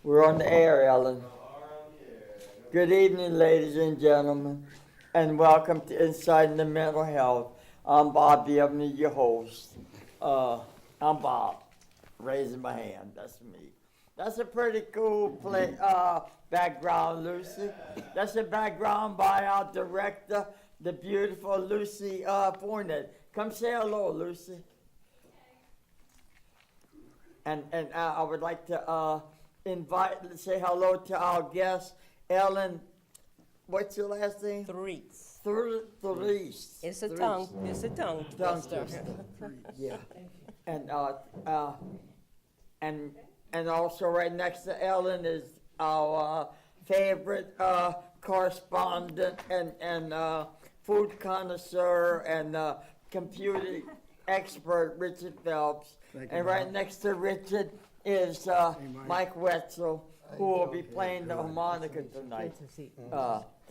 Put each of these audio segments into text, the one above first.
We're on the air, Ellen. Good evening, ladies and gentlemen, and welcome to Inside the Mental Health. I'm Bob Evans, your host. I'm Bob, raising my hand, that's me. That's a pretty cool background, Lucy. That's a background by our director, the beautiful Lucy Fournette. Come say hello, Lucy. And I would like to say hello to our guest, Ellen. What's your last name? Threes. Threes. It's a tongue twister. Yeah. And also right next to Ellen is our favorite correspondent and food connoisseur and computer expert, Richard Phelps. And right next to Richard is Mike Wetzel, who will be playing the harmonica tonight.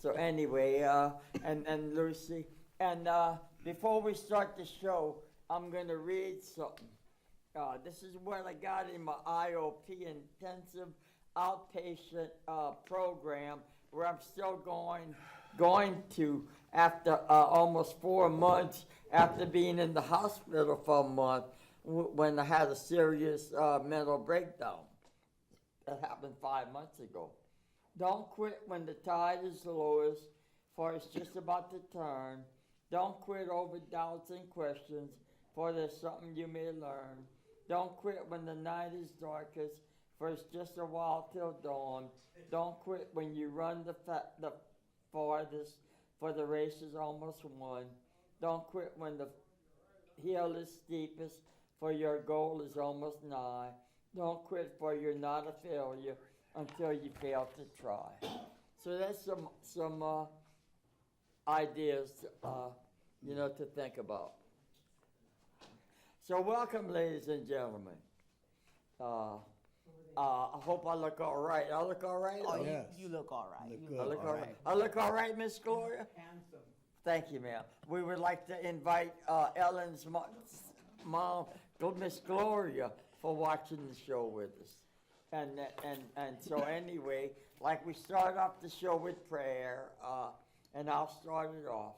So anyway, and Lucy, and before we start the show, I'm going to read something. This is what I got in my IOP, intensive outpatient program, where I'm still going to after almost 4 months after being in the hospital for a month when I had a serious mental breakdown. That happened 5 months ago. Don't quit when the tide is lowest, for it's just about to turn. Don't quit over doubts and questions, for there's something you may learn. Don't quit when the night is darkest, for it's just a while till dawn. Don't quit when you run the farthest, for the race is almost won. Don't quit when the hill is steepest, for your goal is almost nigh. Don't quit, for you're not a failure until you fail to try. So that's some ideas, to think about. So welcome, ladies and gentlemen. I hope I look all right. I look all right? Oh, Yes. you look all right. I look all right. I look all right, Miss Gloria? Handsome. Thank you, ma'am. We would like to invite Ellen's mom, Miss Gloria, for watching the show with us. And so anyway, like we start off the show with prayer, and I'll start it off.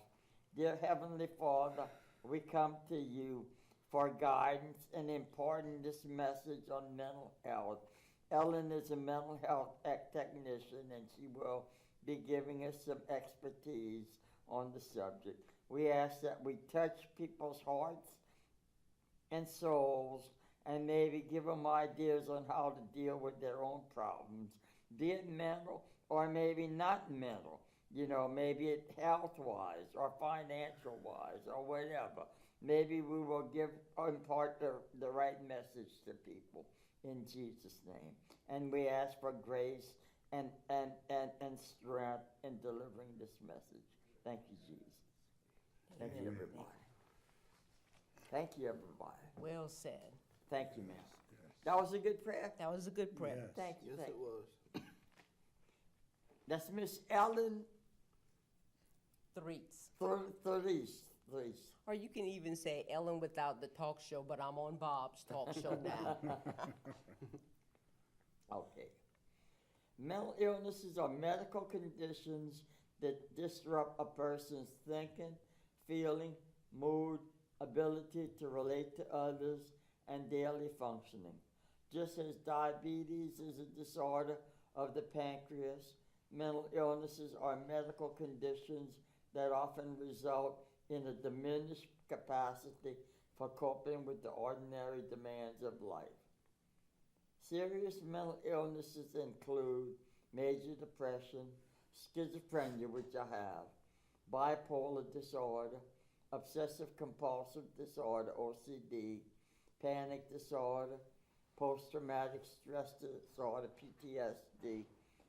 Dear Heavenly Father, we come to you for guidance and imparting this message on mental health. Ellen is a mental health technician, and she will be giving us some expertise on the subject. We ask that we touch people's hearts and souls and maybe give them ideas on how to deal with their own problems, be it mental or maybe not mental, maybe it health-wise or financial-wise or whatever. Maybe we will impart the right message to people in Jesus' name. And we ask for grace and strength in delivering this message. Thank you, Jesus. Thank you, everybody. Thank you, everybody. Well said. Thank you, ma'am. That was a good prayer? That was a good prayer. Yes. Thank you. Yes, thank it you. was. That's Miss Ellen Threes. Threes. Or you can even say Ellen without the talk show, but I'm on Bob's talk show now. Okay. Mental illnesses are medical conditions that disrupt a person's thinking, feeling, mood, ability to relate to others, and daily functioning. Just as diabetes is a disorder of the pancreas, mental illnesses are medical conditions that often result in a diminished capacity for coping with the ordinary demands of life. Serious mental illnesses include major depression, schizophrenia, which I have, bipolar disorder, obsessive compulsive disorder, OCD, panic disorder, post-traumatic stress disorder, PTSD,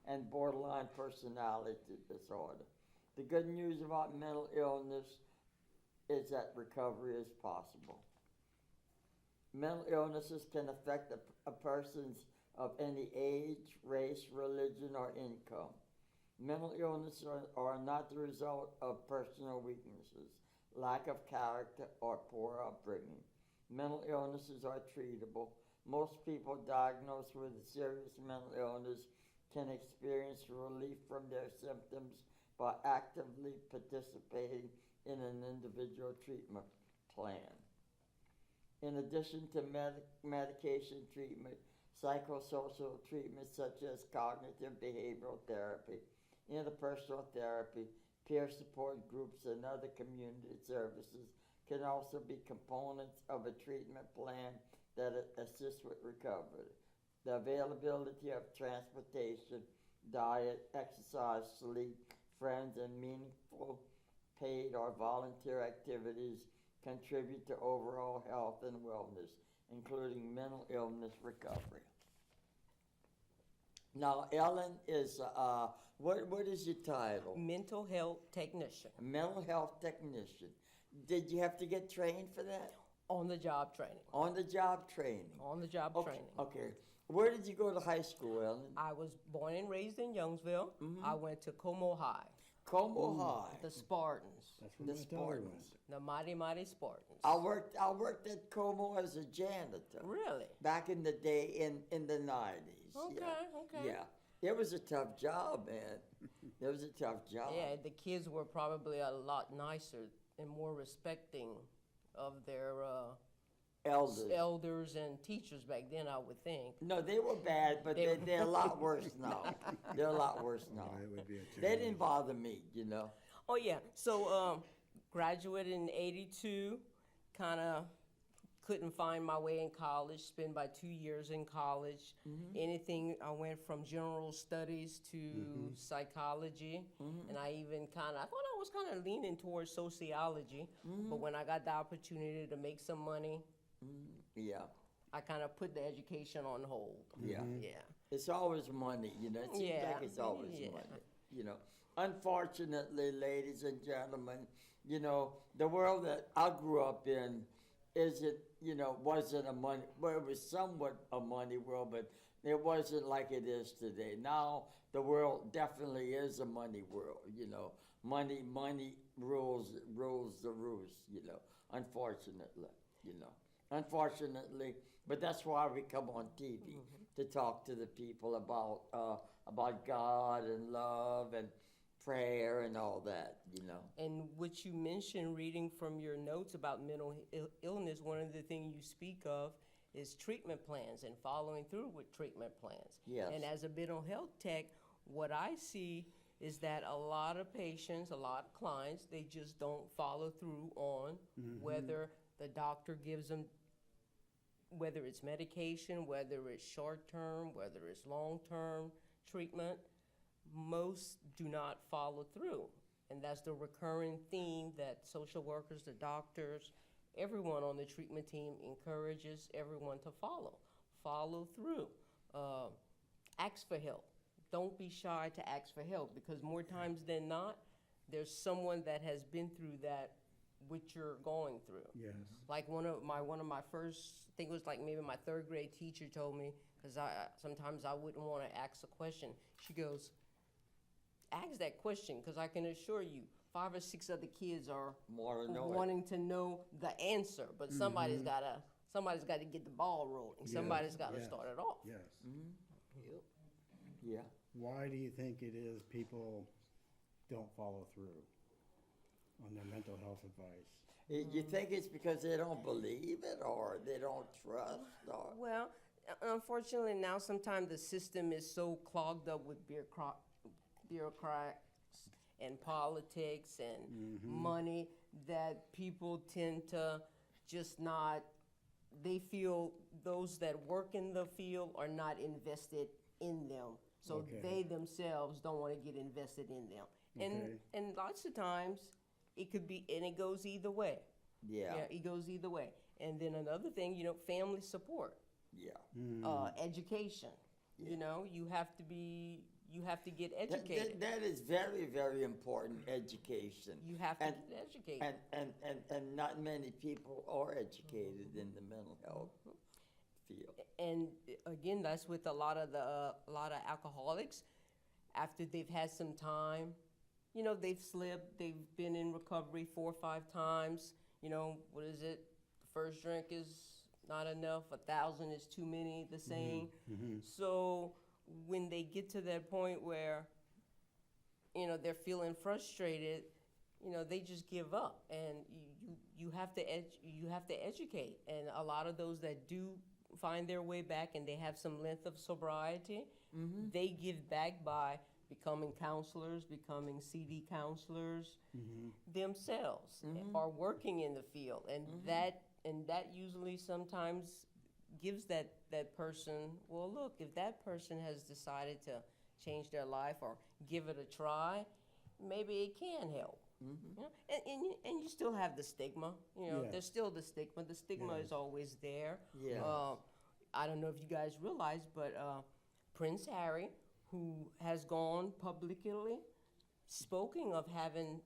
and borderline personality disorder. The good news about mental illness is that recovery is possible. Mental illnesses can affect a person's of any age, race, religion, or income. Mental illnesses are not the result of personal weaknesses, lack of character, or poor upbringing. Mental illnesses are treatable. Most people diagnosed with a serious mental illness can experience relief from their symptoms by actively participating in an individual treatment plan. In addition to medication treatment, psychosocial treatments such as cognitive behavioral therapy, interpersonal therapy, peer support groups, and other community services can also be components of a treatment plan that assists with recovery. The availability of transportation, diet, exercise, sleep, friends, and meaningful paid or volunteer activities contribute to overall health and wellness, including mental illness recovery. Now, Ellen is, what is your title? Mental health technician. Mental health technician. Did you have to get trained for that? On the job training. On the job training. On the job Okay, training. okay. Where did you go to high school, Ellen? I was born and raised in Youngsville. I went to Como High. Como High. The Spartans. That's where The my daughter Spartans. went. The mighty, mighty Spartans. I worked at Como as a janitor. Really? Back in the day, in the 90s. Okay, yeah. okay. Yeah. It was a tough job, man. It was a tough job. Yeah, the kids were probably a lot nicer and more respecting of their Elders. and teachers back then, I would think. No, they were bad, but they're a lot worse now. They're a lot worse now. That would be a They terrible- didn't bother me, you know. Oh yeah, so graduated in '82, kind of couldn't find my way in college, spent about 2 years in college. Anything, I went from general studies to psychology, and I thought I was kind of leaning towards sociology, but when I got the opportunity to make some money, Yeah. I kind of put the education on hold. Yeah. Yeah. It's always money, you know. It seems Yeah. like it's always Yeah. money, you know. Unfortunately, ladies and gentlemen, you know, the world that I grew up in wasn't a money, well, it was somewhat a money world, but it wasn't like it is today. Now, the world definitely is a money world, you know. Money rules the roost, you know, unfortunately, you know. Unfortunately, but that's why we come on TV to talk to the people about God and love and prayer and all that, you know. And what you mentioned, reading from your notes about mental illness, one of the things you speak of is treatment plans and following through with treatment plans. Yes. And as a mental health tech, what I see is that a lot of patients, a lot of clients, they just don't follow through on whether the doctor gives them, whether it's medication, whether it's short-term, whether it's long-term treatment. Most do not follow through. And that's the recurring theme that social workers, the doctors, everyone on the treatment team encourages everyone to follow through. Ask for help. Don't be shy to ask for help, because more times than not, there's someone that has been through that which you're going through. Yes. Like one of my first, I think it was like maybe my third grade teacher told me, because sometimes I wouldn't want to ask a question. She goes, ask that question, because I can assure you 5 or 6 other kids are More to know it. wanting to know the answer, but somebody's gotta get the ball rolling. Somebody's gotta yes. start it off. Yes. Yep. Yeah. Why do you think it is people don't follow through on their mental health advice? You think it's because they don't believe it or they don't trust or? Well, unfortunately now sometimes the system is so clogged up with bureaucrats and politics and money that people tend to just not, they feel those that work in the field are not invested in them. So Okay. they themselves don't want to get invested in them. Okay. And lots of times it could be, and it goes either way. Yeah. Yeah, it goes either way. And then another thing, family support. Yeah. Education. You know, you have to get educated. That is very, very important, education. You have to And- get educated. And not many people are educated in the mental health field. And again, that's with a lot of alcoholics. After they've had some time, they've slipped. They've been in recovery 4 or 5 times. What is it? first drink is not enough, 1,000 is too many, the saying. So when they get to that point where, you know, they're feeling frustrated, you know, they just give up, and you have to educate. And a lot of those that do find their way back and they have some length of sobriety, they give back by becoming counselors, becoming CD counselors themselves, or working in the field, and that usually sometimes gives that person, well, look, if that person has decided to change their life or give it a try, maybe it can help. You know? And you still have the stigma. You know, Yeah. there's still the stigma. The stigma Yes. is always there. Yes. I don't know if you guys realize, but Prince Harry, who has gone publicly, speaking of having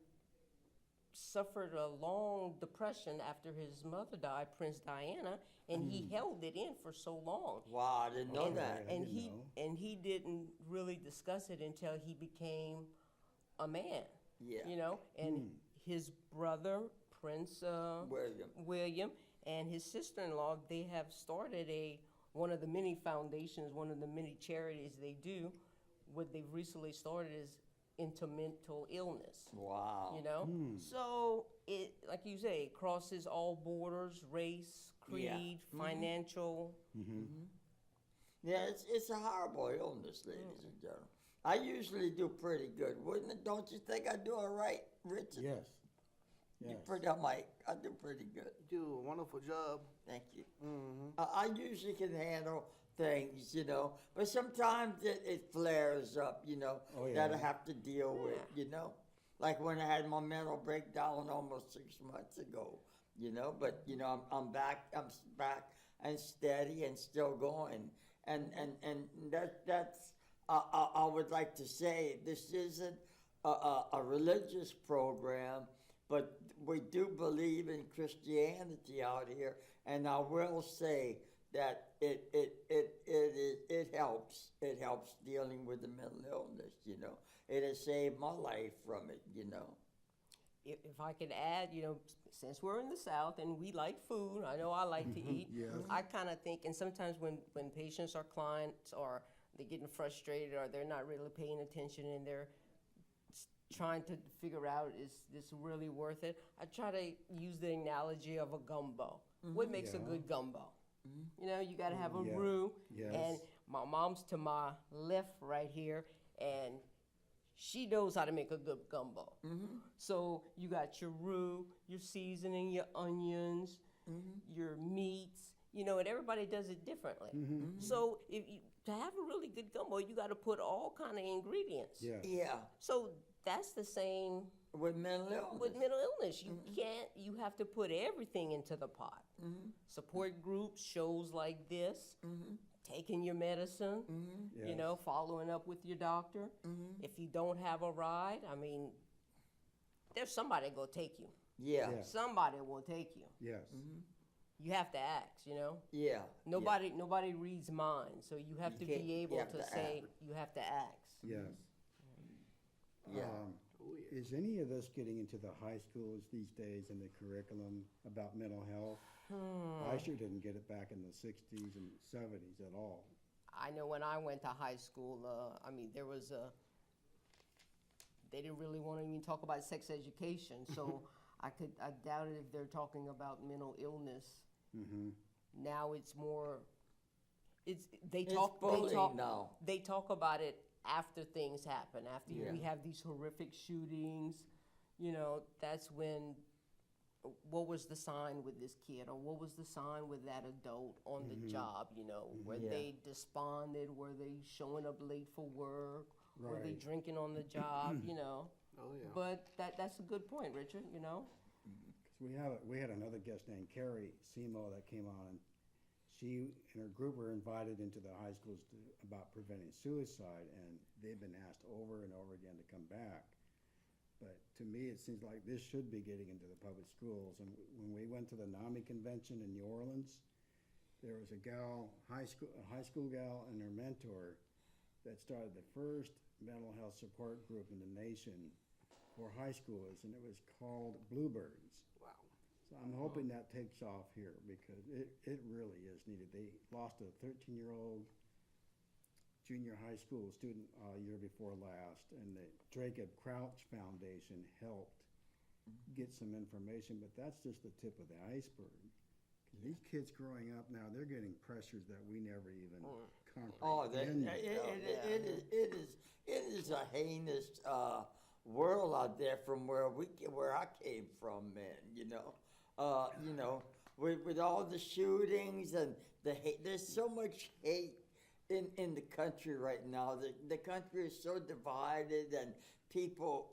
suffered a long depression after his mother died, Prince Diana, and he held it in for so long. Wow, I didn't know that. I didn't know. He didn't really discuss it until he became a man. Yeah. You know, and his brother, Prince William, and his sister-in-law, they have started one of the many foundations, one of the many charities they do. What they've recently started is into mental illness. Wow. You know, so it, like you say, it crosses all borders, race, creed, financial. Yeah, it's a horrible illness, ladies and gentlemen. I usually do pretty good, wouldn't it? Don't you think I do all right, Richard? Yes. You Yes. I do pretty good. You do a wonderful job. Thank you. I usually can handle things, you know, but sometimes it flares up, you know, Oh, yeah. that I have to deal with, you know. Like when I had my mental breakdown almost 6 months ago, you know, but you know, I'm back and steady and still going, and that's I would like to say this isn't a religious program, but we do believe in Christianity out here, and I will say that it helps dealing with the mental illness, you know. It has saved my life from it, you know. If I could add, you know, since we're in the South and we like food, I know I like to eat. Yes. I kind of think, and sometimes when patients or clients are they're getting frustrated or they're not really paying attention and they're trying to figure out, is this really worth it? I try to use the analogy of a gumbo. What makes a Yeah. good gumbo? You know, you got to have a Yeah. roux. Yes. And my mom's to my left right here, and she knows how to make a good gumbo. So you got your roux, your seasoning, your onions, your meats, you know, and everybody does it differently. So to have a really good gumbo, you got to put all kind of ingredients. Yes. Yeah, So that's the same with mental illness. with mental illness. You can't, you have to put everything into the pot. Support groups, shows like this, taking your medicine, you Yes. know, following up with your doctor. If you don't have a ride, I mean, there's somebody going to take you. Yeah, Yeah. Somebody will take you. Yes. You have to ask, you know. yeah. Nobody reads minds, so you have You to can't- be you able have to to say, ask. you have to ask. Yes. Yeah. Oh, yeah. Is any of this getting into the high schools these days in the curriculum about mental health? I sure didn't get it back in the 60s and 70s at all. I know when I went to high school, I mean, there was they didn't really want to even talk about sex education, so I doubt it if they're talking about mental illness. Now it's more, they talk bullying now. They talk about it after things happen, after Yeah. we have these horrific shootings, you know, that's when, what was the sign with this kid, or what was the sign with that adult on the job, you know? Were Yeah. they despondent? Were they showing up late for work? Were they Right. drinking on the job, you know? Oh, yeah. But that's a good point, Richard, you know? 'Cause we had another guest named Carrie Semo that came on, and she and her group were invited into the high schools about preventing suicide, and they've been asked over and over again to come back. But to me, it seems like this should be getting into the public schools. And when we went to the NAMI convention in New Orleans, there was a high school gal and her mentor that started the first mental health support group in the nation for high schoolers, and it was called Bluebirds. Wow. So I'm hoping that takes off here because it really is needed. They lost a 13-year-old junior high school student year before last, and the Jacob Crouch Foundation helped get some information, but that's just the tip of the iceberg. 'Cause these kids growing up now, they're getting pressures that we never even Oh, comprehended. it is a heinous world out there from where I came from, man. With all the shootings and the hate, there's so much hate in the country right now. The country is so divided, and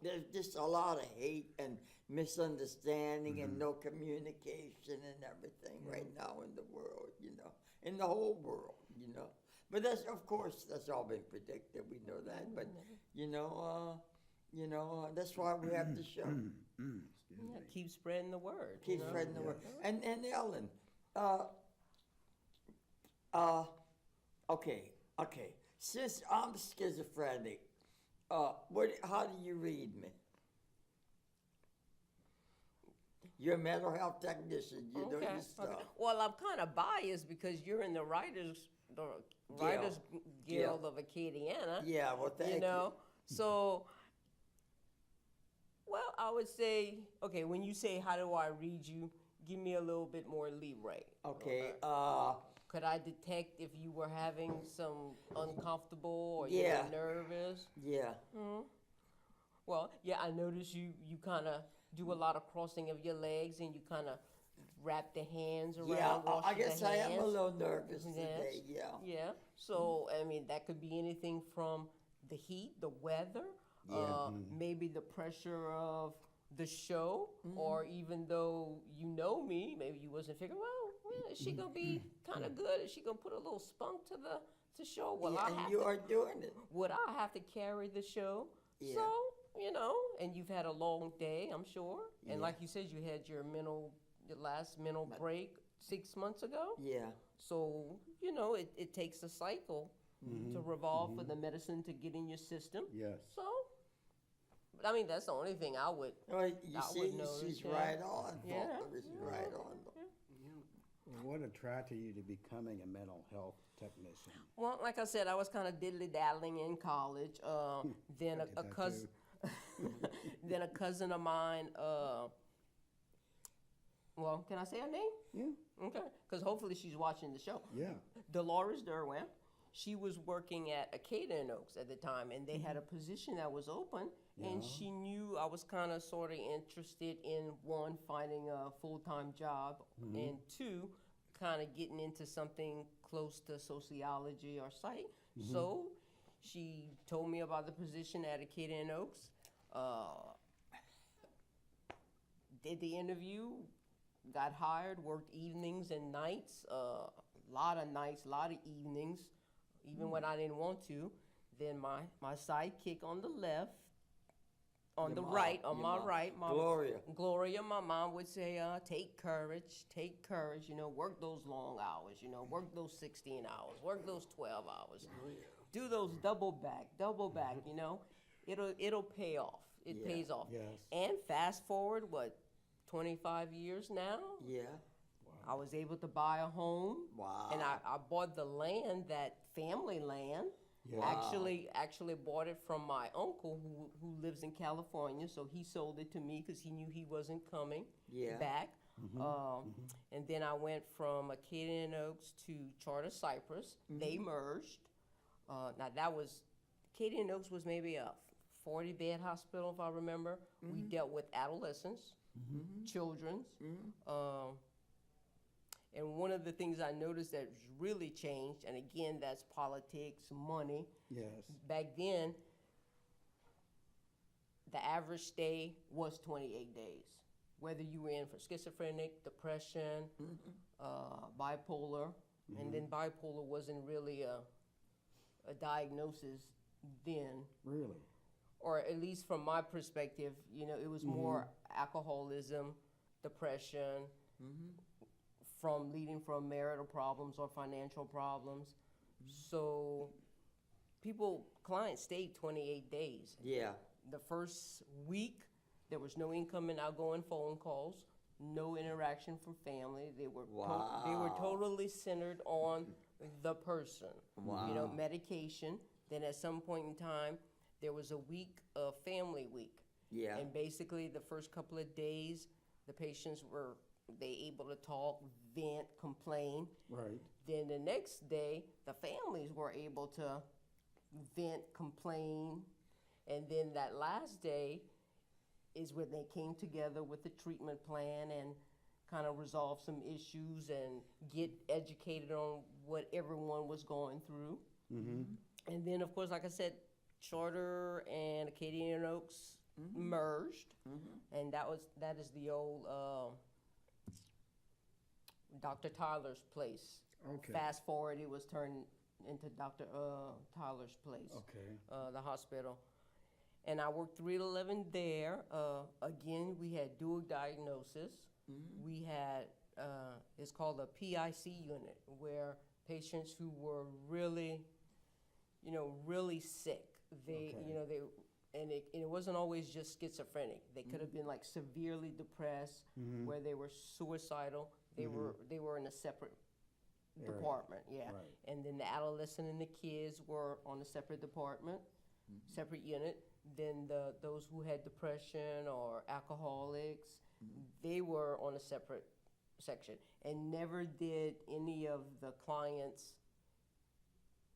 there's just a lot of hate and misunderstanding and no communication and everything right now in the world, in the whole world, But that's all been predicted. We know that, but that's why we have the show. Yeah, keep spreading the word. Keep spreading the word. And Ellen, okay. Since I'm schizophrenic, how do you read me? You're a mental health technician. You know your stuff. Okay. Well, I'm kind of biased because you're in the Writers Guild of Acadiana. Yeah, well, thank you. So, well, I would say, okay, when you say, how do I read you, give me a little bit more leeway. Okay. Could I detect if you were having some uncomfortable or you were nervous? Yeah. Well, yeah, I noticed you kind of do a lot of crossing of your legs and you kind of wrap the hands around. Yeah, I wash guess the I hands. am a little nervous today. Yeah. Yeah. So, I mean, that could be anything from the heat, the weather, maybe the pressure of the show, or even though you know me, maybe you wasn't figuring, well, is she gonna be kind of good? Is she gonna put a little spunk to show? Well, Yeah, and you are doing it. Would I have to carry the show? Yeah. So, and you've had a long day, I'm sure. And like you said, you had your last mental break 6 months ago. Yeah. So, it takes a cycle to revolve for the medicine to get in your system. Yes. So, I mean, that's the only thing I would. Well, you I see, would notice, she's yeah. right on. Yeah. She's right on. What attracted you to becoming a mental health technician? Well, like I said, I was kind of diddly-daddling in college. Then I a did that cousin, then a cousin of mine. Well, can I say her name? Yeah. Okay, because hopefully she's watching the show. Yeah. Dolores Derwin. She was working at Acadiana and Oaks at the time, and they had a position that was open, and she knew I was kind of sort of interested in, one, finding a full-time job, and two, kind of getting into something close to sociology or psych. So she told me about the position at Acadiana and Oaks, did the interview, got hired, worked evenings and nights, a lot of nights, a lot of evenings, even when I didn't want to. Then my sidekick on the left, on Your the mom, right, on your my mom. right, Gloria. My mom would say, take courage, work those long hours, work those 16 hours, work those 12 hours, do those double back, it'll pay off. It pays off. Yes. And fast forward, 25 years now? Yeah. I was able to buy a home. Wow. And I bought the land, that family land. Yeah. Actually bought it from my uncle who lives in California. So he sold it to me because he knew he wasn't coming back. And then I went from Acadiana and Oaks to Charter Cypress. They merged. Now Acadiana and Oaks was maybe a 40-bed hospital, if I remember. We dealt with adolescents, children's. And one of the things I noticed that really changed, and again, that's politics, money. Yes. Back then, the average stay was 28 days. Whether you were in for schizophrenic, depression, bipolar, and then bipolar wasn't really a diagnosis then. Really? Or at least from my perspective, it was more alcoholism, depression, leading from marital problems or financial problems. So clients stayed 28 days. Yeah. The first week, there was no incoming, outgoing phone calls, no interaction from family. They were they were Wow. totally centered on the person. You know, Wow. medication. Then at some point in time, there was a week of family week. Yeah. And basically, the first couple of days, the patients were able to talk, vent, complain. Right. Then the next day, the families were able to vent, complain, and then that last day is when they came together with the treatment plan and kind of resolve some issues and get educated on what everyone was going through. And then, of course, like I said, Charter and Acadian Oaks merged, and that is the old Dr. Tyler's place. Okay. Fast forward, it was turned into Dr. Tyler's place, Okay. the hospital. And I worked 3 to 11 there. Again, we had dual diagnosis. We had, it's called a PIC unit, where patients who were really, really sick, they, Okay. and it wasn't always just schizophrenic. They could have been like severely depressed, where they were suicidal. They were in a separate Area. department, yeah. Right. And then the adolescent and the kids were on a separate department, separate unit. Then those who had depression or alcoholics, they were on a separate section. And never did any of the clients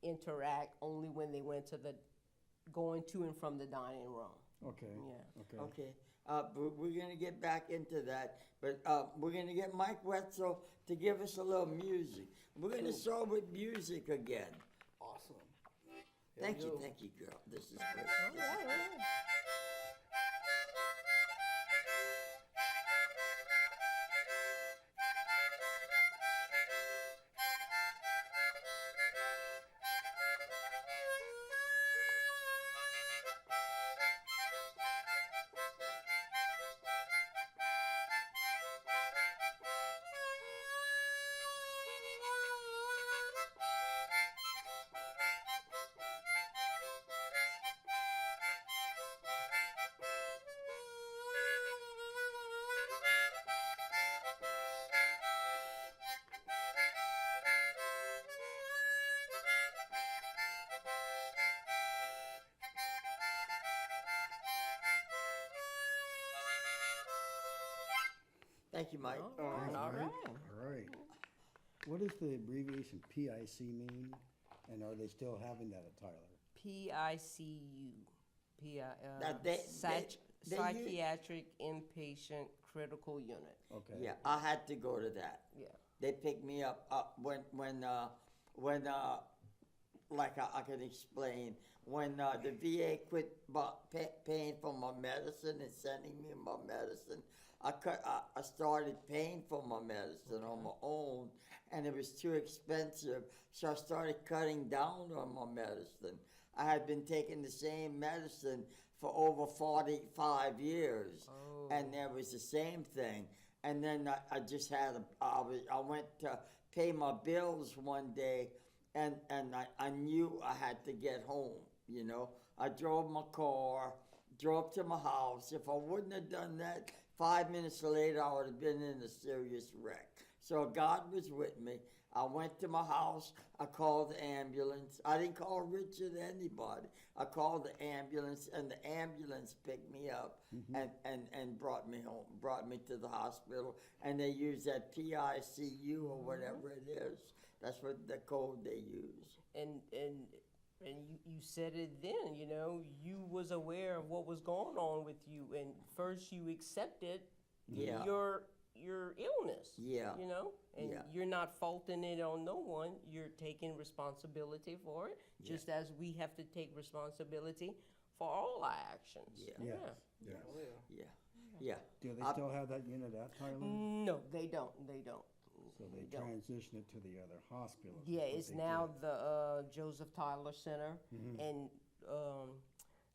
interact, only when they went going to and from the dining room. Okay. Yeah. Okay. Okay, but we're gonna get back into that, but we're gonna get Mike Wetzel to give us a little music. We're gonna start with music again. Awesome. Thank you, yo. girl. This is great. All This is right, all right. Thank you, Mike. All right, all right. All right. What does the abbreviation PIC mean? And are they still having that at Tyler? PICU, That they Psychiatric Inpatient Critical Unit. Okay. Yeah, I had to go to that. Yeah. They picked me up when like I can explain, when the VA quit paying for my medicine and sending me my medicine, I started paying for my medicine on my own, and it was too expensive, so I started cutting down on my medicine. I had been taking the same medicine for over 45 years, and there was the same thing. And then I just had I went to pay my bills one day, and I knew I had to get home, I drove my car, drove to my house. If I wouldn't have done that, 5 minutes later, I would have been in a serious wreck. So God was with me. I went to my house. I called the ambulance. I didn't call Richard or anybody. I called the ambulance, and the ambulance picked me up and brought me home, brought me to the hospital. And they use that PICU or whatever it is. That's what the code they use. And you said it then, you was aware of what was going on with you, and first you accepted Yeah. your illness. Yeah. And Yeah. you're not faulting it on no one. You're taking responsibility for it, just as we have to take responsibility for all our actions. Yeah. Yes. Yeah. Yes. Oh, yeah. Yeah. Yeah. Do they I- still have that unit at Tyler? No, they don't. They don't. So they don't. transition it to the other hospitals? is Yeah, what it's they now did. the Joseph Tyler Center, and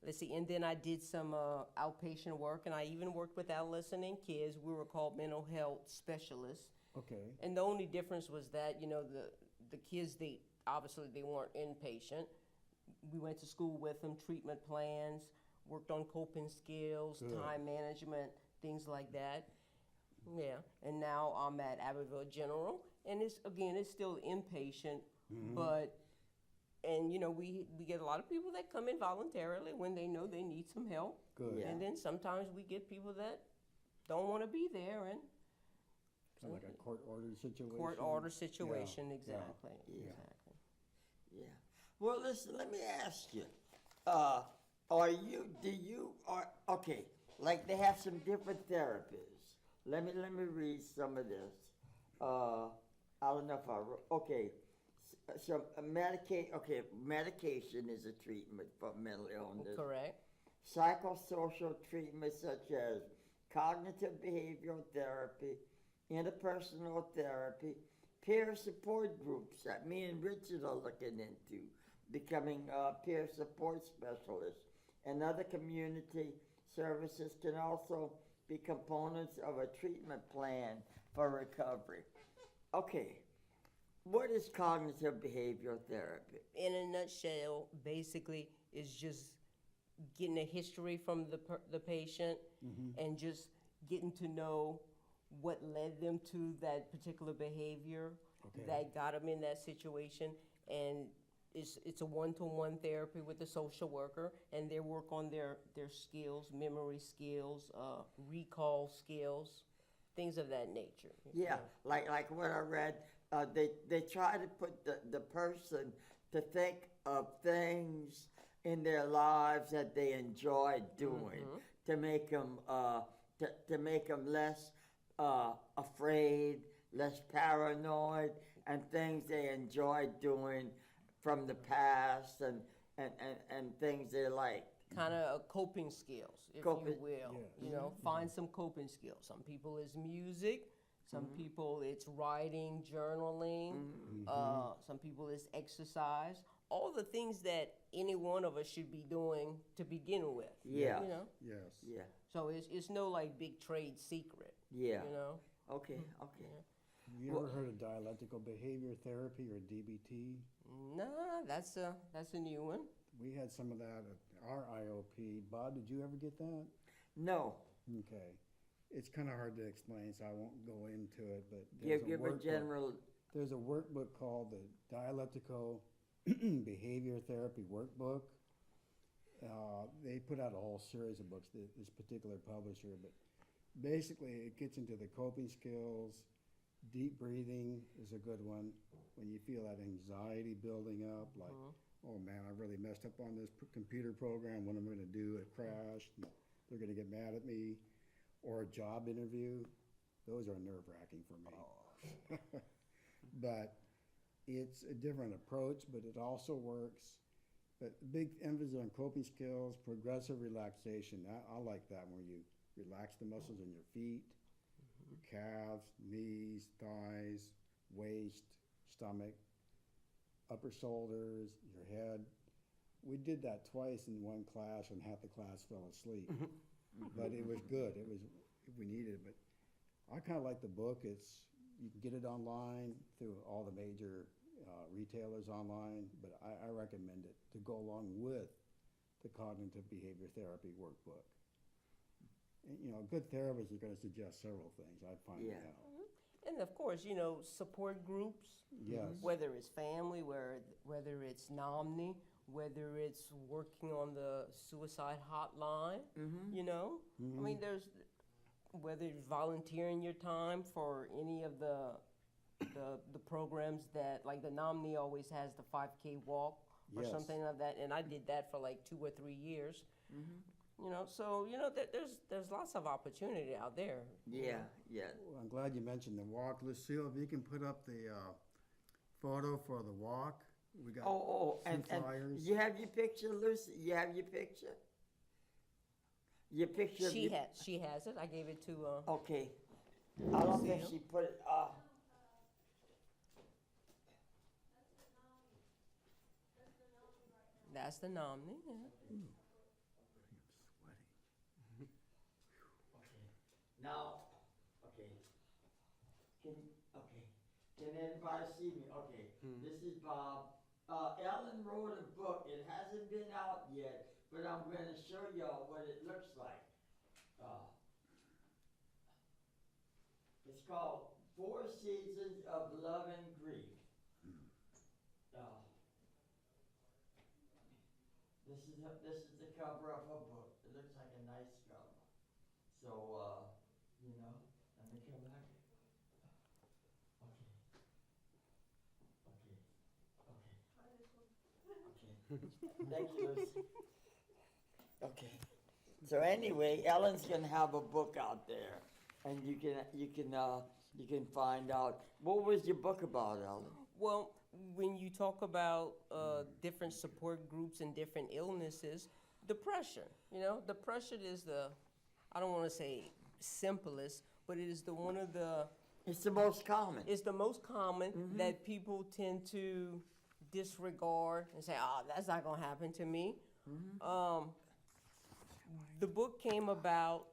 let's see. And then I did some outpatient work, and I even worked with adolescent and kids. We were called mental health specialists, Okay. and the only difference was that the kids, they obviously they weren't inpatient. We went to school with them, treatment plans, worked on coping skills, Good. time management, things like that. Yeah, and now I'm at Abbeville General, and it's still inpatient, but, and we get a lot of people that come in voluntarily when they know they need some help. Good. Yeah. And then sometimes we get people that don't want to be there, and Kind of like a court order situation. court order situation, Yeah, exactly, yeah. exactly. Yeah. Well, listen, let me ask you. Okay, like they have some different therapies. Let me read some of this. I don't know if okay. So medication is a treatment for mental illness. Correct. Psychosocial treatments such as cognitive behavioral therapy, interpersonal therapy, peer support groups that me and Richard are looking into, becoming peer support specialists, and other community services can also be components of a treatment plan for recovery. Okay, what is cognitive behavioral therapy? In a nutshell, basically, is just getting a history from the patient and just getting to know what led them to that particular behavior Okay. that got them in that situation, and it's a one-to-one therapy with the social worker, and they work on their skills, memory skills, recall skills, things of that nature. Yeah, like what I read, they try to put the person to think of things in their lives that they enjoy doing to make them to make them less afraid, less paranoid, and things they enjoy doing from the past and things they like. Kind of coping skills, if Coping- you will. Yeah. Find some coping skills. Some people it's music. Some people it's writing, journaling. Some people it's exercise. All the things that any one of us should be doing to begin with. Yeah. Yes. Yeah, So it's no like big trade secret. yeah. Okay. Okay. Have you ever heard of dialectical behavior therapy or DBT? Nah, that's a new one. We had some of that at our IOP. Bob, did you ever get that? No, Okay. It's kind of hard to explain, so I won't go into it, but there's give a workbook. general. There's a workbook called the Dialectical Behavior Therapy Workbook. They put out a whole series of books, this particular publisher, but basically it gets into the coping skills. Deep breathing is a good one. When you feel that anxiety building up, like, oh man, I really messed up on this computer program. What am I going to do? It crashed. And they're going to get mad at me. Or a job interview. Those are nerve-wracking for me. But it's a different approach, but it also works. But big emphasis on coping skills, progressive relaxation. I like that, where you relax the muscles in your feet, your calves, knees, thighs, waist, stomach, upper shoulders, your head. We did that twice in one class, and half the class fell asleep. But it was good. It was, we needed it. But I kind of like the book. You can get it online through all the major retailers online, but I recommend it to go along with the cognitive behavior therapy workbook. And, a good therapist is going to suggest several things. I find Yeah. out. And of course, support groups. Yes. Whether it's family, whether it's NOMNI, whether it's working on the suicide hotline, I mean, there's, whether it's volunteering your time for any of the programs that, like the NOMNI always has the 5K walk or Yes. something like that, and I did that for like 2 or 3 years. So there's lots of opportunity out there. Yeah. Well, I'm glad you mentioned the walk. Lucille, if you can put up the photo for the walk. We got And flyers. you have your picture, Lucy? You have your picture? Your picture? She has it. I gave it to Okay. I don't think Lucille. she put it, that's the NOMNI. Yeah. I'm sweating. now, okay. Can everybody see me? Okay, this is Bob. Ellen wrote a book. It hasn't been out yet, but I'm going to show y'all what it looks like. called Four Seasons of Love and Grief. This is the cover of a book. It looks like a nice cover. So, let me come back. Okay. Thank you, Lucy. Okay. So anyway, Ellen's gonna have a book out there, and you can find out. What was your book about, Ellen? Well, when you talk about different support groups and different illnesses, depression, depression is I don't want to say simplest, but it is one of the. It's the most common. It's the most common that people tend to disregard and say, "Oh, that's not gonna happen to me." The book came about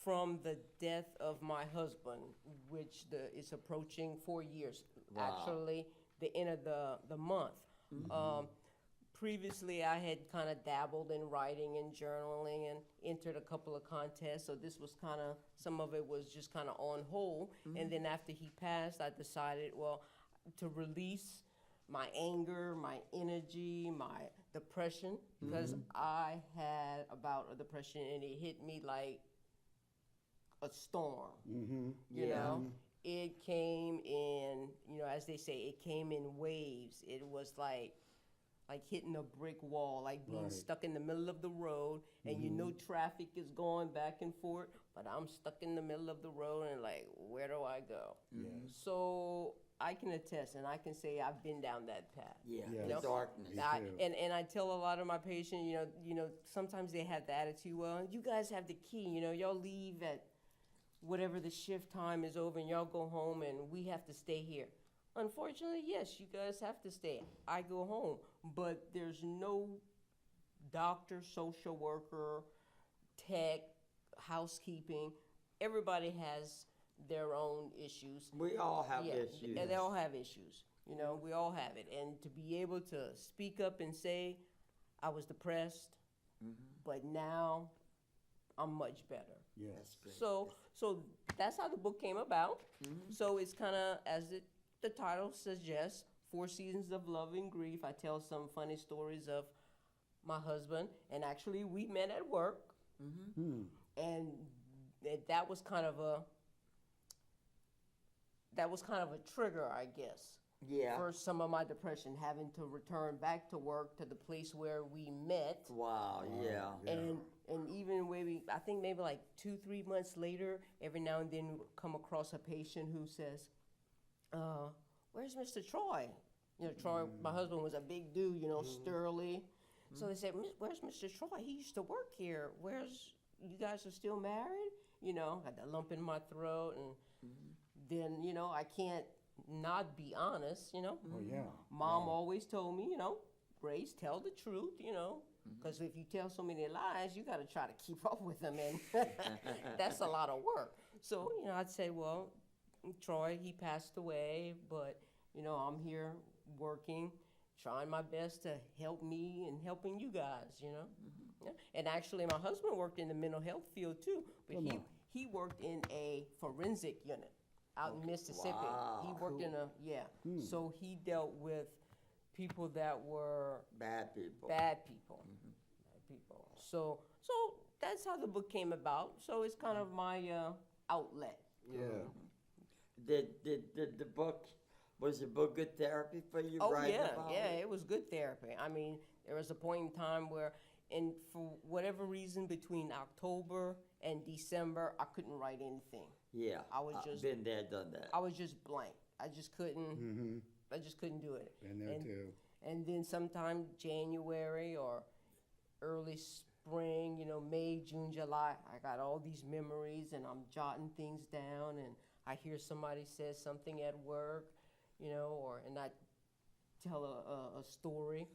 from the death of my husband, which is approaching 4 years. Wow. Actually, the end of the month. Previously, I had kind of dabbled in writing and journaling and entered a couple of contests. So this was kind of, some of it was just kind of on hold. And then after he passed, I decided, to release my anger, my energy, my depression, because I had about a depression and it hit me like a storm. You know, it came in, as they say, it came in waves. It was like hitting a brick wall, like being stuck in the middle of the road, and traffic is going back and forth, but I'm stuck in the middle of the road and like, where do I go? So I can attest, and I can say I've been down that path. Yeah, the darkness. And I tell a lot of my patients, sometimes they have the attitude, well, you guys have the key, y'all leave at whatever the shift time is over and y'all go home and we have to stay here. Unfortunately, yes, you guys have to stay. I go home, but there's no doctor, social worker, tech, housekeeping. Everybody has their own issues. We all have issues. And they all have issues. We all have it. And to be able to speak up and say, I was depressed, but now I'm much better. Yes. That's great. So that's how the book came about. So it's kind of, as the title suggests, 4 Seasons of Love and Grief. I tell some funny stories of my husband, and actually we met at work, and that was kind of a trigger, I guess. Yeah. For some of my depression, having to return back to work to the place where we met. Wow. Yeah. And even maybe, I think maybe like 2-3 months later, every now and then we come across a patient who says, where's Mr. Troy? Troy, my husband was a big dude, Sturley. So they said, where's Mr. Troy? He used to work here. You guys are still married? Got that lump in my throat. And then, I can't not be honest, Oh, yeah. Mom always told me, Grace, tell the truth, because if you tell so many lies, you got to try to keep up with them, and that's a lot of work. So, I'd say, well, Troy, he passed away, but, I'm here working, trying my best to help me and helping you guys, Yeah. And actually, my husband worked in the mental health field too, but he worked in a forensic unit out in Mississippi. Wow. He worked in so he dealt with people that were Bad people. Bad people. So that's how the book came about. So it's kind of my outlet. Yeah. Did the book, was the book good therapy for you? Oh writing yeah, about yeah, it? it was good therapy. I mean, there was a point in time where, and for whatever reason, between October and December, I couldn't write anything. Yeah. I was just been there, done that. I was just blank. I just couldn't. I just couldn't do it. Been there too. And then sometime January or early spring, May, June, July, I got all these memories and I'm jotting things down, and I hear somebody says something at work, and I tell a story.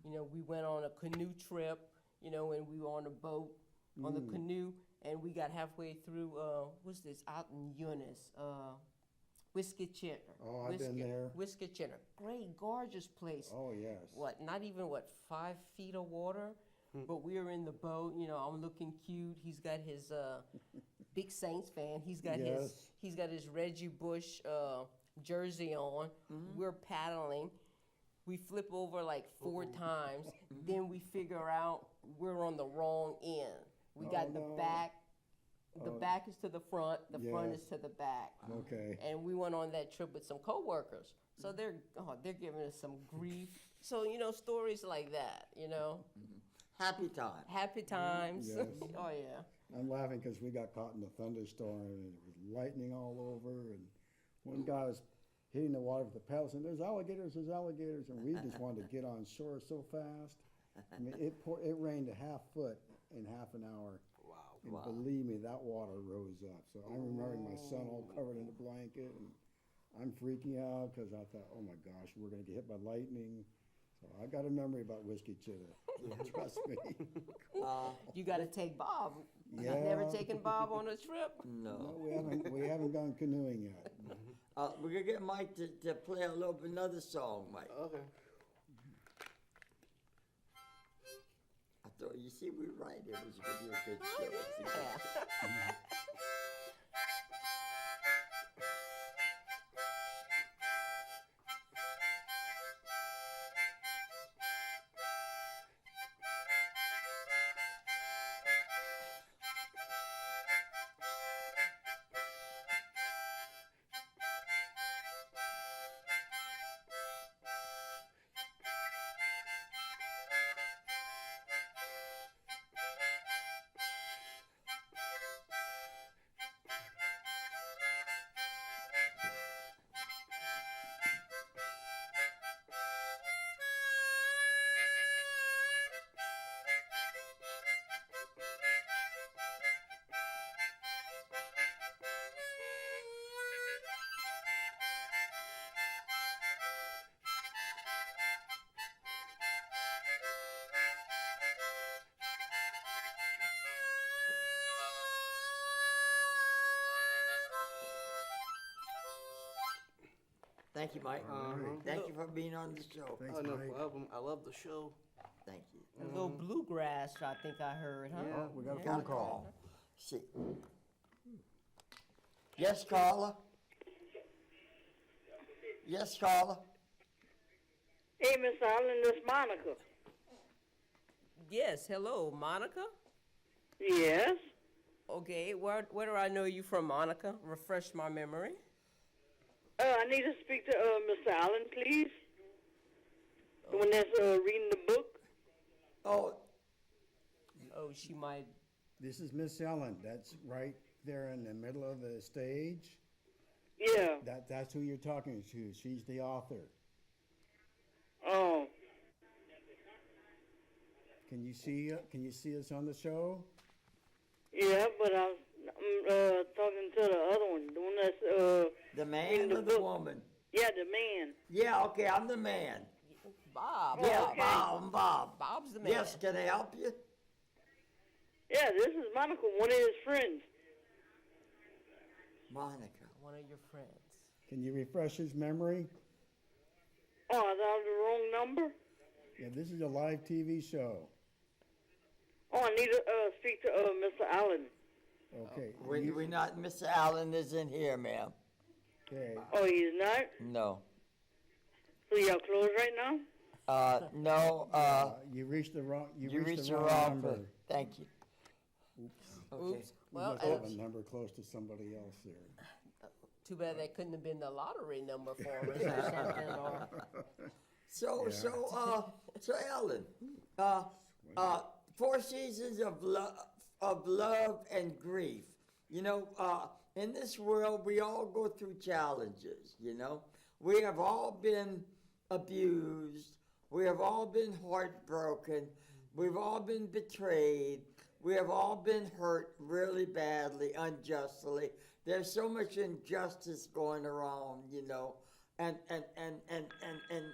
We went on a canoe trip, and we were on a boat on the canoe, and we got halfway through, what's this, out in Eunice, Whiskey-Cheddar. Oh, I've been there. Whiskey-Cheddar. Great, gorgeous place. Oh, yes. Not even 5 feet of water? But we were in the boat, I'm looking cute. He's got his big Saints fan. He's got Yes. his Reggie Bush jersey on. We're paddling. We flip over like 4 times. Then we figure out we're on the wrong end. We got the no. back. The back is to the front. The front Yes. is to the back. Okay. And we went on that trip with some coworkers. So they're giving us some grief. So stories like that. Happy time. Happy times. Yes. Oh yeah. I'm laughing because we got caught in the thunderstorm and it was lightning all over, and one guy was hitting the water with the paddles, and there's alligators, and we just wanted to get on shore so fast. I mean, it rained a half foot in half an hour. Wow. And Wow. believe me, that water rose up. So I remember my son all covered in a blanket, and I'm freaking out because I thought, oh my gosh, we're going to get hit by lightning. So I got a memory about Whiskey Chitta. Trust me. You got to take Bob. Yeah. You've never taken Bob on a trip? No, No. we haven't gone canoeing yet. We're gonna get Mike to play another song, Mike. Okay. I thought, you see, we right. It was gonna be a good show. Yeah. Thank you, Mike. Thank you for being on the show. Thanks, Oh, no Mike. problem. I love the show. Thank you. A little bluegrass, I think I heard, huh? Yeah. Oh, we got a Got phone a call. call. See. Yes, caller. Yes, caller. Hey, Miss Allen, this Monica. Yes, hello, Monica? Yes. Okay, where do I know you from, Monica? Refresh my memory. I need to speak to Miss Allen, please. The one that's reading the book. Oh, Oh, she might. This is Miss Ellen. That's right there in the middle of the stage. Yeah. That's who you're talking to. She's the author. Oh. Can you see us on the show? Yeah, but I'm talking to the other one, the one that's the man reading the or the book. woman? Yeah, the man. Yeah, okay, I'm the man. Bob. Yeah, okay. I'm Bob. Bob's the man. Yes, can I help you? Yeah, this is Monica, one of his friends. Monica. One of your friends. Can you refresh his memory? Oh, I dialed the wrong number. Yeah, this is a live TV show. Oh, I need to speak to Mr. Allen. Okay. We not, Mr. Allen isn't here, ma'am. Okay. Oh, he's not? No. So y'all closed right now? No, You reached the wrong. you reached the wrong wrong number. person. Thank you. Oops. Okay. Oops. We Well, must have a number close to somebody else there. too bad that couldn't have been the lottery number for us or something. Or, So, Yeah. so Ellen, 4 seasons of love and grief. You know, in this world, we all go through challenges, you know. We have all been abused. We have all been heartbroken. We've all been betrayed. We have all been hurt really badly, unjustly. There's so much injustice going around, you know. And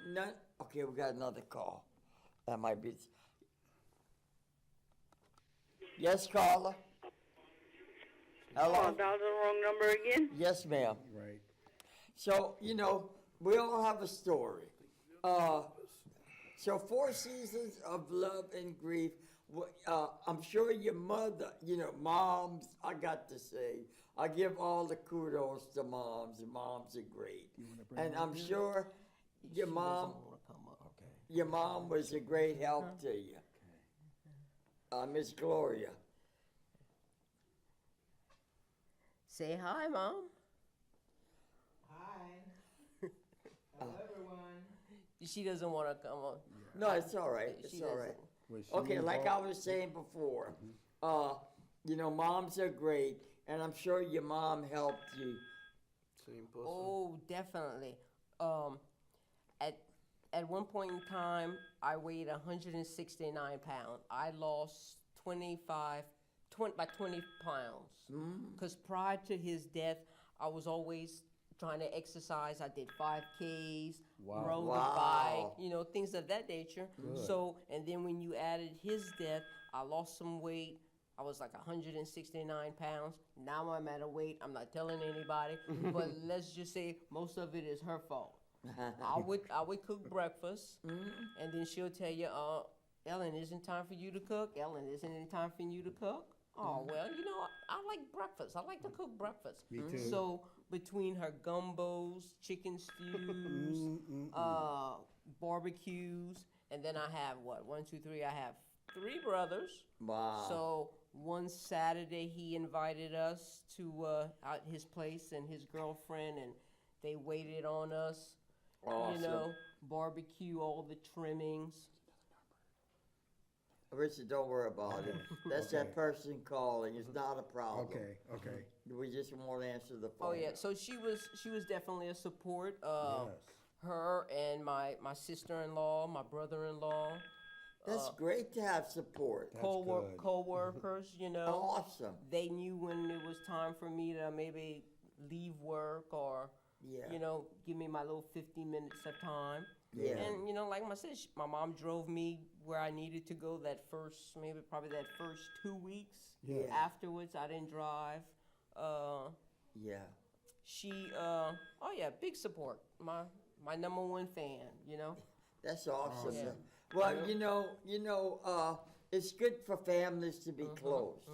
none. Okay, we got another call. That might be. Yes, caller. Oh, I Hello. dialed the wrong number again? Yes, ma'am. Right. So you know, we all have a story. So 4 seasons of love and grief. I'm sure your mother, moms, I got to say, I give all the kudos to moms, and moms are great. And I'm sure your She mom, doesn't wanna come up. your mom was a great help to you. Miss Gloria. Say hi, Mom. Hi. Hello, everyone. She doesn't wanna come on. No, it's all right. She It's all right. doesn't. Was she Okay, like I involved? was saying before, moms are great, and I'm sure your mom helped you. Same person. Oh, definitely. At one point in time, I weighed 169 pounds. I lost 20 pounds. Because prior to his death, I was always trying to exercise. I did 5Ks, Wow. rode the Wow. bike, things of that nature. Good. So, and then when you added his death, I lost some weight. I was like 169 pounds. Now I'm at a weight, I'm not telling anybody, but let's just say most of it is her fault. I would cook breakfast, and then she'll tell you, Ellen, isn't time for you to cook? Ellen, isn't it time for you to cook? Oh, well, I like breakfast. I like to cook breakfast. Me too. So between her gumbos, chicken stews, barbecues, and then I have I have 3 brothers. Wow. So one Saturday he invited us to out his place and his girlfriend, and they waited on us. Awesome. Barbecue all the trimmings. Richard, don't worry about it. That's Okay. that person calling. It's not a problem. Okay. We just won't answer the phone. Oh yeah, so she was definitely a support. Yes. Her and my sister-in-law, my brother-in-law, That's great to have support. That's good. co-workers, Awesome. they knew when it was time for me to maybe leave work or Yeah. give me my little 15 minutes of time. Yeah. And like I said, my mom drove me where I needed to go probably that first 2 weeks. Yeah. Afterwards, I didn't drive. Yeah. She, big support. My number 1 fan. That's awesome. Yeah. Well, it's good for families to be close.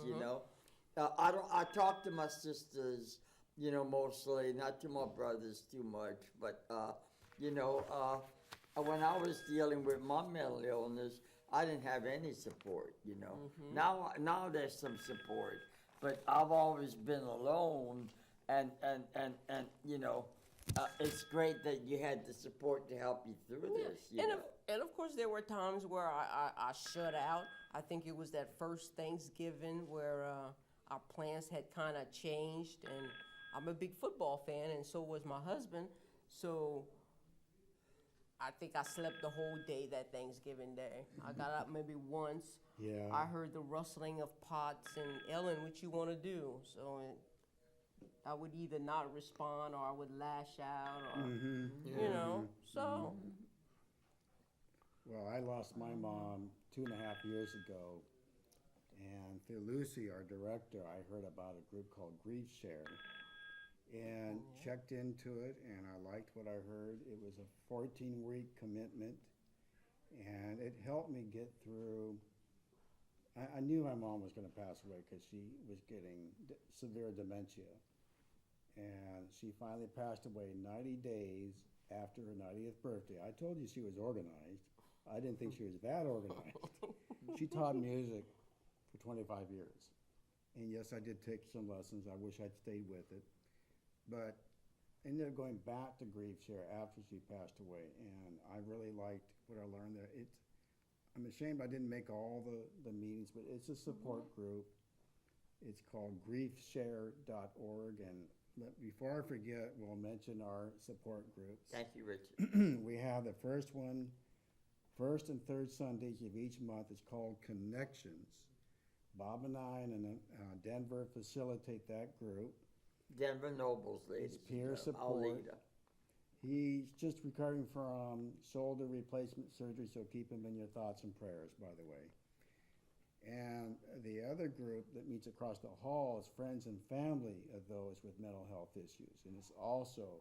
I talk to my sisters, mostly, not to my brothers too much, but when I was dealing with my mental illness, I didn't have any support. Now there's some support, but I've always been alone, and it's great that you had the support to help you through this. And of course, there were times where I shut out. I think it was that first Thanksgiving where our plans had kind of changed, and I'm a big football fan, and so was my husband. So I think I slept the whole day that Thanksgiving day. I got up maybe once. Yeah. I heard the rustling of pots, and Ellen, what you want to do? So I would either not respond or I would lash out, or So Well, I lost my mom 2.5 years ago, and through Lucy, our director, I heard about a group called Grief Share, and checked into it, and I liked what I heard. It was a 14-week commitment, and it helped me get through. I knew my mom was going to pass away because she was getting severe dementia, and she finally passed away 90 days after her 90th birthday. I told you she was organized. I didn't think she was that organized. She taught music for 25 years. And yes, I did take some lessons. I wish I'd stayed with it. But I ended up going back to Grief Share after she passed away. And I really liked what I learned there. I'm ashamed I didn't make all the meetings, but it's a support group. It's called griefshare.org. And before I forget, we'll mention our support groups. Thank you, Richard. We have the first one, first and third Sundays of each month. It's called Connections. Bob and I in Denver facilitate that group. Denver Nobles, ladies. It's peer and support. Alita. He's just recovering from shoulder replacement surgery, so keep him in your thoughts and prayers, by the way. And the other group that meets across the hall is friends and family of those with mental health issues, and it's also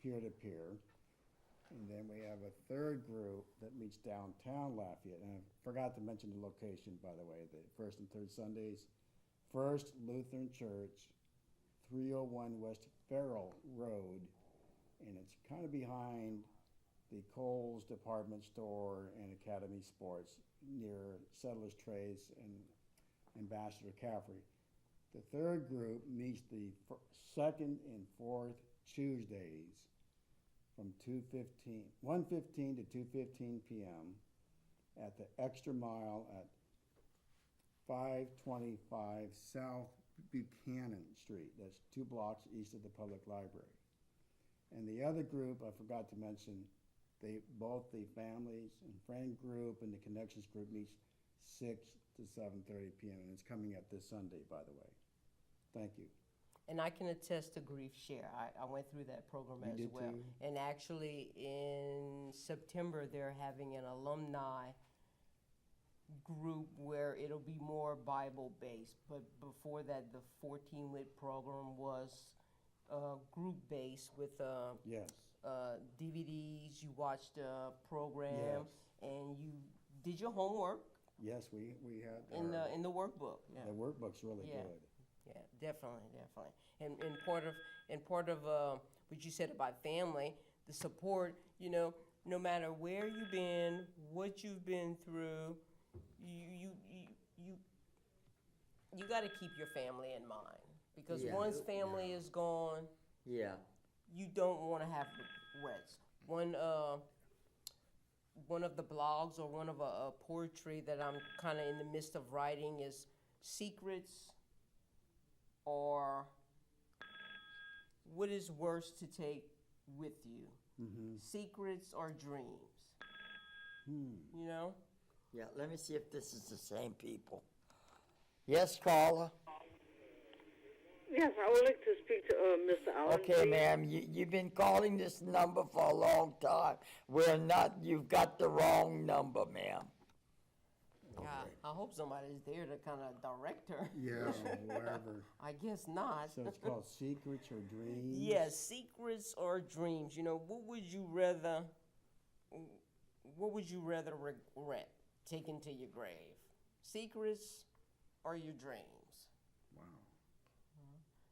peer-to-peer. And then we have a third group that meets downtown Lafayette. And I forgot to mention the location, by the way, the first and third Sundays. First Lutheran Church, 301 West Farrell Road, and it's kind of behind the Kohl's department store and Academy Sports near Settlers Trace and Ambassador Caffrey. The third group meets the second and fourth Tuesdays from 1:15 to 2:15 p.m. at the Extra Mile at 525 South Buchanan Street. That's 2 blocks east of the public library. And the other group, I forgot to mention, both the families and friend group and the connections group meets 6 to 7:30 p.m. and it's coming up this Sunday, by the way. Thank you. And I can attest to Grief Share. I went through that program You as did well. too? And actually, in September, they're having an alumni group where it'll be more Bible-based. But before that, the 14-week program was group-based with Yes. DVDs. You watched a program, Yes. and you did your homework Yes, we had in the workbook. Yeah. the workbook's really Yeah. good. Yeah, definitely. And part of what you said about family, the support, no matter where you've been, what you've been through, you got to keep your family in mind, because Yeah. once family is gone, Yeah. you don't want to have regrets. One of the blogs or one of a poetry that I'm kind of in the midst of writing is secrets, or what is worse to take with you, secrets or dreams, Yeah, let me see if this is the same people. Yes, caller? Yes, I would like to speak to Mr. Allen. Okay, please. ma'am, you've been calling this number for a long time. You've got the wrong number, ma'am. I hope somebody's there to kind of direct her. Yeah, wherever. I guess not. So it's called Secrets or Dreams? Yes, secrets or dreams. What would you rather regret taking to your grave? Secrets or your dreams? Wow.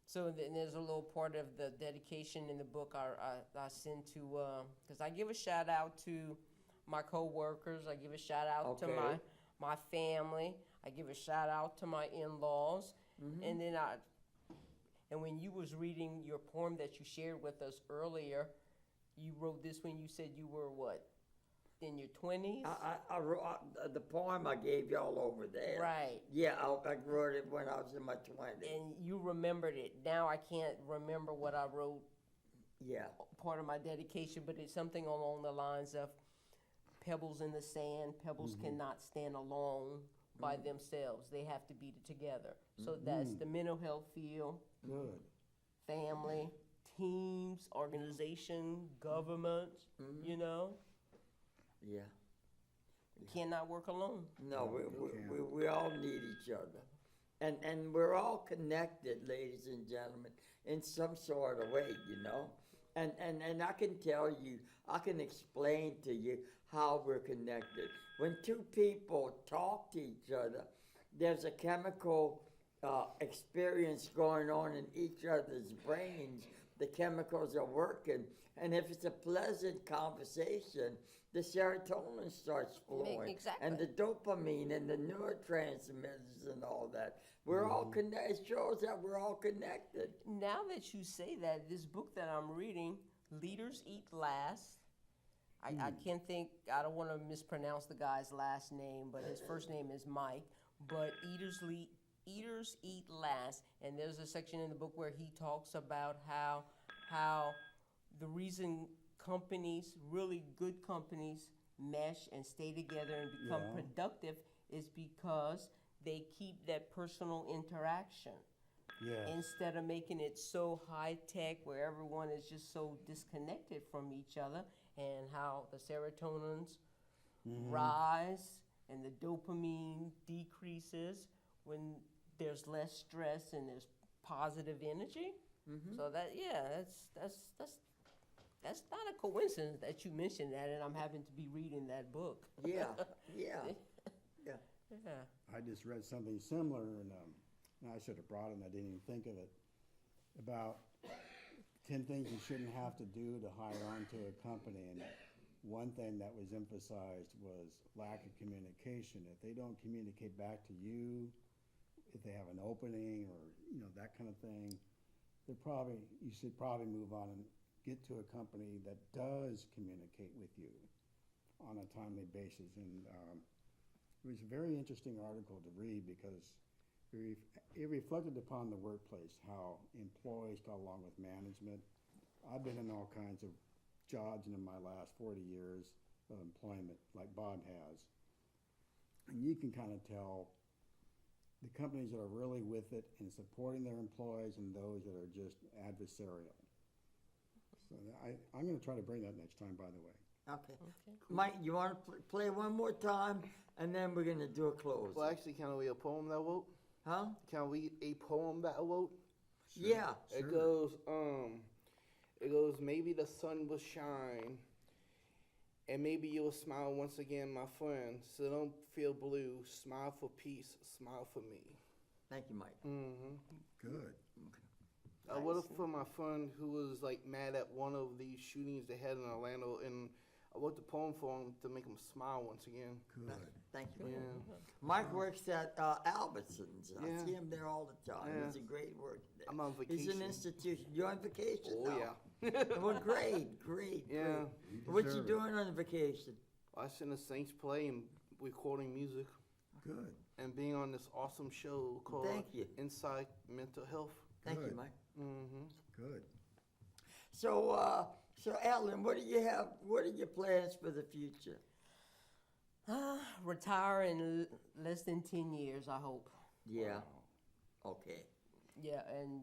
So then there's a little part of the dedication in the book I send to, because I give a shout out to my coworkers. I give a shout out to Okay. my family. I give a shout out to my in-laws. And then and when you was reading your poem that you shared with us earlier, you wrote this when you said you were what? In your 20s? I wrote the poem I gave y'all over there. Right. Yeah, I wrote it when I was in my 20s. And you remembered it. Now I can't remember what I wrote, Yeah. part of my dedication, but it's something along the lines of pebbles in the sand. Pebbles cannot stand alone by themselves. They have to be together. So that's the mental health field, Good. family, teams, organization, government, Yeah. cannot work alone. No, can't. we all need each other. And we're all connected, ladies and gentlemen, in some sort of way, And I can tell you, I can explain to you how we're connected. When two people talk to each other, there's a chemical experience going on in each other's brains. The chemicals are working. And if it's a pleasant conversation, the serotonin starts flowing. Exactly. And the dopamine and the neurotransmitters and all that. We're all connected. It shows that we're all connected. Now that you say that, this book that I'm reading, Leaders Eat Last, I can't think, I don't want to mispronounce the guy's last name, but his first name is Mike, but Eaters Eat Last, and there's a section in the book where he talks about how the reason companies, really good companies, mesh and stay together and become productive is because they keep that personal interaction. Yes. Instead of making it so high tech where everyone is just so disconnected from each other, and how the serotonins rise and the dopamine decreases when there's less stress and there's positive energy. So that's That's not a coincidence that you mentioned that, and I'm having to be reading that book. Yeah, yeah, yeah. Yeah. I just read something similar, and I should have brought it, and I didn't even think of it, about 10 things you shouldn't have to do to hire onto a company. And one thing that was emphasized was lack of communication. If they don't communicate back to you, if they have an opening or, that kind of thing, you should probably move on and get to a company that does communicate with you on a timely basis. And it was a very interesting article to read because it reflected upon the workplace, how employees got along with management. I've been in all kinds of jobs in my last 40 years of employment, like Bob has. And you can kind of tell the companies that are really with it and supporting their employees and those that are just adversarial. So I'm going to try to bring that next time, by the way. Okay. Mike, you want to play one more time, and then we're gonna do a close. Well, actually, can we a poem that wrote? Huh? Can we a poem that wrote? Yeah. It goes, maybe the sun will shine, and maybe you will smile once again, my friend. So don't feel blue. Smile for peace. Smile for me. Thank you, Mike. Mm-hmm. Good. I would have for my friend who was like mad at one of these shootings they had in Orlando, and I wrote the poem for him to make him smile once again. Good. Thank you. Yeah. Mike works at Albertsons. I Yeah. see him there all the time. Yeah. He's a great worker there. I'm on He's vacation. an institution. You're on vacation Oh now? yeah. Well, great. Yeah. What you deserve it. doing on vacation? Watching the Saints play and recording music Good. and being on this awesome show called Thank you. Inside Mental Health. Thank you, Good. Mike. Mm-hmm. Good. So, Alan, what do you have? What are your plans for the future? Retire in less than 10 years, I hope. Yeah. Okay. Yeah, and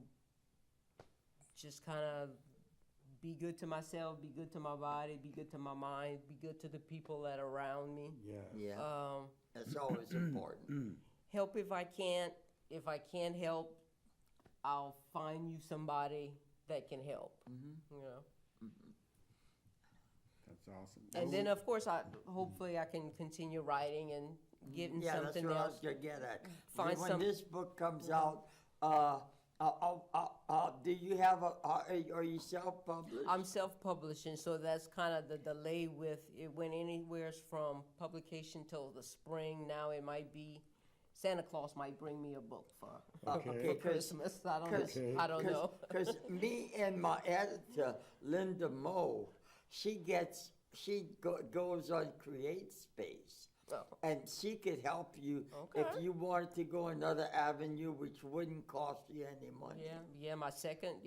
just kind of be good to myself, be good to my body, be good to my mind, be good to the people that are around me. Yeah. Yeah. That's always important. Help if I can't. If I can't help, I'll find you somebody that can help. You know. That's awesome. And then, of course, hopefully I can continue writing and getting Yeah, that's something what I else. was gonna get at. Find When some- this book comes out, do you have are you self-published? I'm self-publishing, so that's kind of the delay with it. Went anywhere from publication till the spring. Now it might be Santa Claus might bring me a book for Okay. Christmas. I don't Okay. know. I don't know. Because me and my editor, Linda Moe, she goes on Create Space. Oh. And she could help you Okay. if you wanted to go another avenue, which wouldn't cost you any money. Yeah, my second,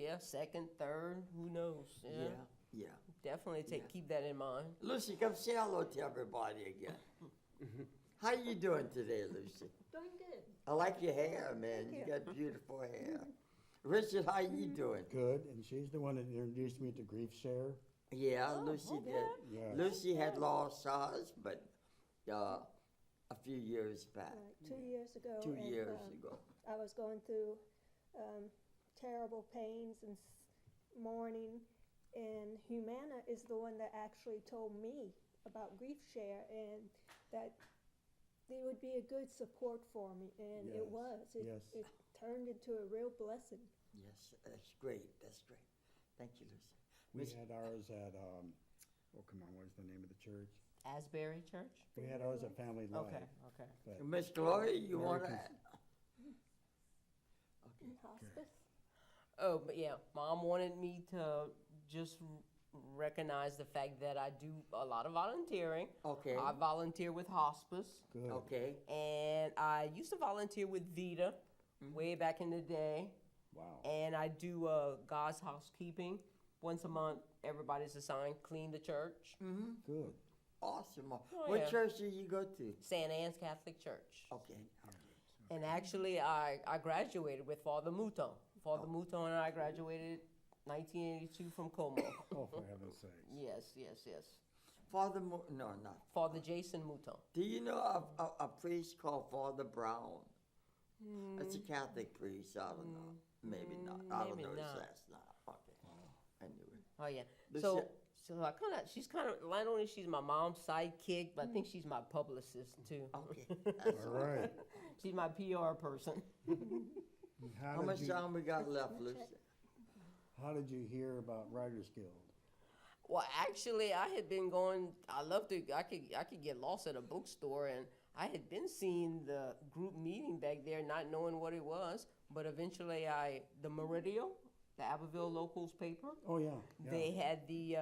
third, who knows? Yeah. Definitely keep that in mind. Lucy, come say hello to everybody again. How you doing today, Lucy? Doing good. I like your hair, man. Thank You you. got beautiful hair. Richard, how you doing? Good. And she's the one that introduced me to Grief Share. Yeah, Oh, Lucy okay. did. Yes. Lucy had lost hers, but a few years back. Right, 2 years ago. 2 and, years ago. I was going through terrible pains and mourning, and Humana is the one that actually told me about Grief Share and that it would be a good support for me, and it Yes, was. yes. It turned into a real blessing. Yes, that's great. That's great. Thank you, Lucy. We Miss- had ours at, oh, come on, what is the name of the church? Asbury Church? We had ours at Family Life. Okay. But Miss Gloria, you Very want to? cons- In hospice. Oh, but yeah, Mom wanted me to just recognize the fact that I do a lot of volunteering. Okay. I volunteer with hospice, good. Okay. and I used to volunteer with Vita way back in the day. Wow. And I do God's housekeeping once a month. Everybody's assigned clean the church. Good. Awesome. Oh, What yeah. church do you go to? St. Anne's Catholic Church. Okay. And actually, I graduated with Father Mouton. Father Mouton and I graduated 1982 from Como. Oh, for heaven's sakes. Yes. Father, no, not. Father Jason Mouton. Do you know a priest called Father Brown? That's a Catholic priest. I don't know. Maybe not. I don't maybe know his not. last name. Okay. I knew it. Oh, yeah. But So, she- so she's kind of, not only she's my mom's sidekick, but I think she's my publicist too. Okay. All right. She's my PR person. How much time we got left, Lucy? How did you hear about Writers Guild? Well, actually, I had been going. I could get lost at a bookstore, and I had been seeing the group meeting back there, not knowing what it was. But eventually, the Meridio, the Abbeville Locals paper, Oh, yeah. they had the,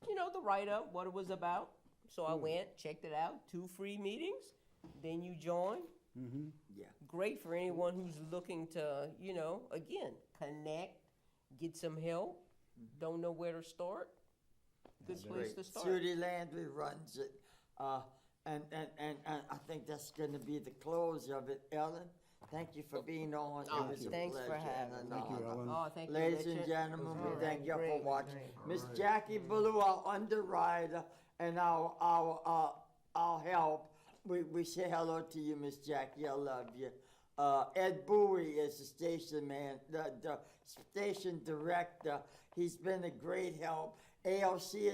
the write up, what it was about. So I went, checked it out. 2 free meetings. Then you join. Mm-hmm. Yeah. Great for anyone who's looking to, again, connect, get some help, don't know where to start. Good place to start. Judy Landry runs it, and I think that's gonna be the close of it. Ellen, thank you for being on. Oh, It was a thanks for pleasure having and me. an Thank you, honor. Ellen. Oh, thank you, Ladies and Richard. gentlemen, All we right, thank you for great, watching. great. Miss Jackie Ballou, our underwriter, and our help. We say hello to you, Miss Jackie. I love you. Ed Bowie is the station man, the station director. He's been a great help. AOC is